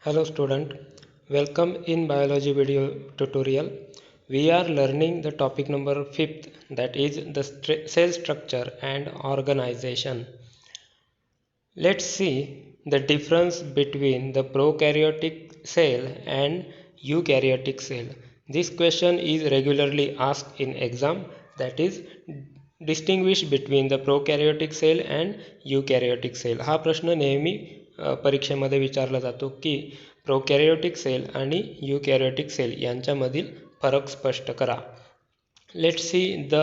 Hello student, welcome in biology video tutorial. We are learning the topic number 5th, that is the cell structure and organization. Let's see the difference between the prokaryotic cell and eukaryotic cell. This question is regularly asked in exam, that is distinguish between the prokaryotic cell and eukaryotic cell. हा प्रश्न नेहमी परीक्षेमध्ये विचारला जातो की प्रोकॅरियोटिक cell आणि यूकॅरियोटिक cell यांच्यामधील फरक स्पष्ट करा. Let's see the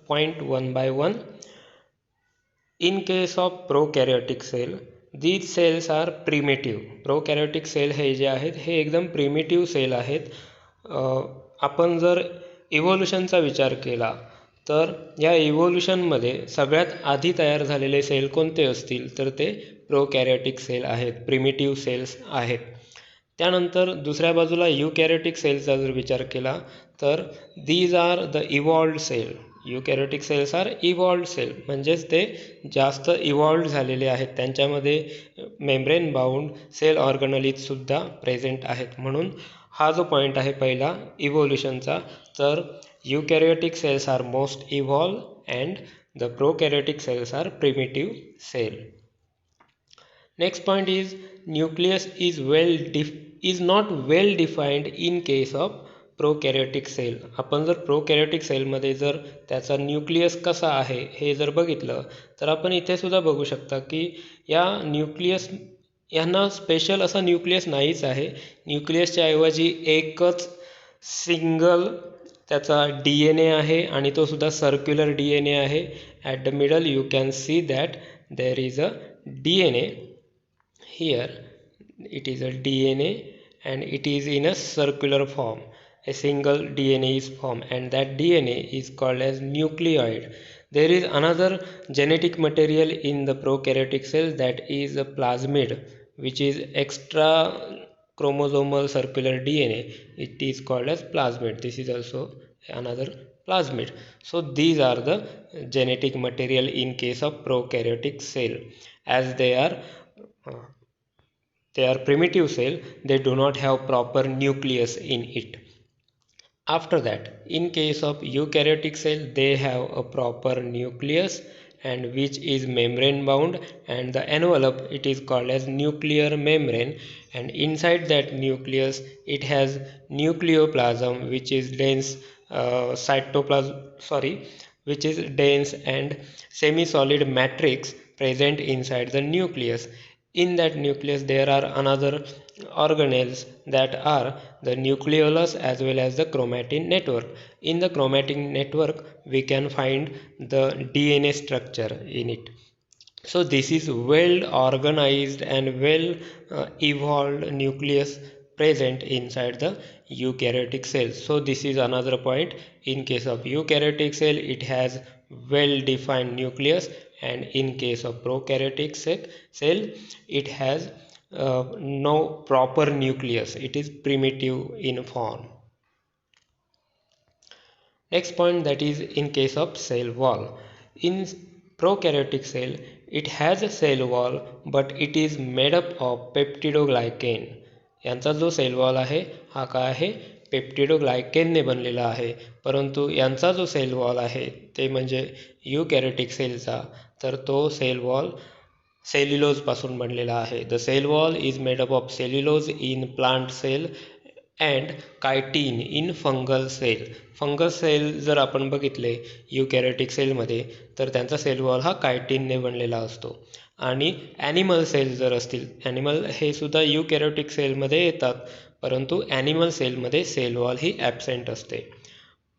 point one by one. In case of prokaryotic cell, these cells are primitive. Prokaryotic cell हे जे आहेत हे एकदम प्रिमिटिव्ह सेल आहेत. आपण जर इव्होल्युशनचा विचार केला तर या इव्होल्युशनमध्ये सगळ्यात आधी तयार झालेले सेल कोणते असतील तर ते प्रोकॅरियोटिक सेल आहेत, प्रिमिटिव्ह सेल्स आहेत. त्यानंतर दुसऱ्या बाजूला यूकॅरियोटिक सेलचा जर विचार केला तर these are the evolved cell. Eukaryotic cells are evolved cell, म्हणजेच ते जास्त इव्हॉल्व्ड झालेले आहेत, त्यांच्यामध्ये मेम्ब्रेन बाउंड सेल ऑर्गनलीज सुद्धा प्रेझेंट आहेत. म्हणून हा जो पॉईंट आहे पहिला इव्होल्युशनचा, तर eukaryotic cells are most evolve and the prokaryotic cells are primitive cell. Next point is nucleus is not well defined in case of prokaryotic cell. आपण जर प्रोकॅरियोटिक सेलमध्ये जर त्याचा न्यूक्लियस कसा आहे हे जर बघितलं तर आपण इथे सुद्धा बघू शकता की या न्यूक्लियस यांना स्पेशल असा न्यूक्लियस नाहीच आहे. न्यूक्लियसच्या ऐवजी एकच सिंगल त्याचा DNA आहे आणि तो सुद्धा सर्क्युलर DNA आहे. At the middle you can see that there is a DNA. Here it is a DNA and it is in a circular form. A single DNA is formed and that DNA is called as nucleoid. There is another genetic material in the prokaryotic cell, that is a plasmid, which is extra chromosomal circular DNA. It is called as plasmid. This is also another plasmid. So these are the genetic material in case of prokaryotic cell. As they are primitive cell, they do not have proper nucleus in it. After that, in case of eukaryotic cell, they have a proper nucleus and which is membrane bound, and the envelope it is called as nuclear membrane, and inside that nucleus it has nucleoplasm which is dense which is dense and semi-solid matrix present inside the nucleus. In that nucleus there are another organelles, that are the nucleolus as well as the chromatin network. In the chromatin network we can find the DNA structure in it. So this is well organized and well evolved nucleus present inside the eukaryotic cell. So this is another point. In case of eukaryotic cell it has well defined nucleus, and in case of prokaryotic cell it has no proper nucleus, it is primitive in form. Next point, that is in case of cell wall. In prokaryotic cell it has a cell wall but it is made up of peptidoglycan. यांचा जो cell wall आहे हा काय आहे, पेप्टिडोग्लायकेनने बनलेला आहे. परंतु यांचा जो सेल वॉल आहे ते म्हणजे यूकॅरियोटिक सेलचा, तर तो सेल वॉल सेल्युलोज पासून बनलेला आहे. The cell wall is made up of cellulose in plant cell and chitin in fungal cell. Fungal cell जर आपण बघितले यूकॅरियोटिक सेलमध्ये तर त्यांचा सेल वॉल हा कायटीनने बनलेला असतो. आणि ॲनिमल सेल जर असतील, ॲनिमल हे सुद्धा यूकॅरियोटिक सेलमध्ये येतात, परंतु ॲनिमल सेलमध्ये सेल वॉल ही ॲबसेंट असते.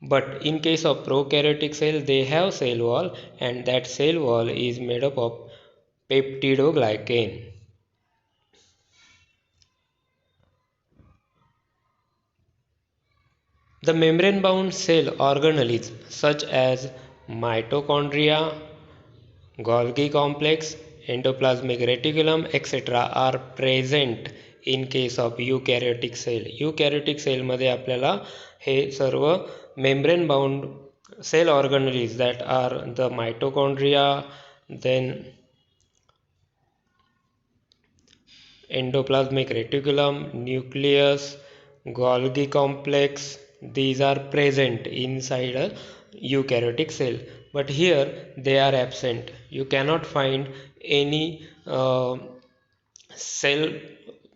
But in case of prokaryotic cell they have cell wall and that cell wall is made up of peptidoglycan. The membrane bound cell organelles such as mitochondria, Golgi complex, endoplasmic reticulum etc. are present in case of eukaryotic cell. Eukaryotic cell मध्ये आपल्याला हे सर्व membrane bound cell organelles, that are the mitochondria, then endoplasmic reticulum, nucleus, Golgi complex. These are present inside a eukaryotic cell, but here they are absent. You cannot find any cell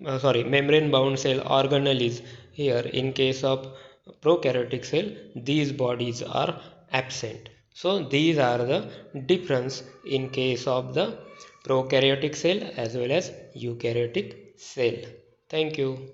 membrane bound cell organelles here. In case of prokaryotic cell, these bodies are absent. So these are the difference in case of the prokaryotic cell as well as eukaryotic cell. Thank you.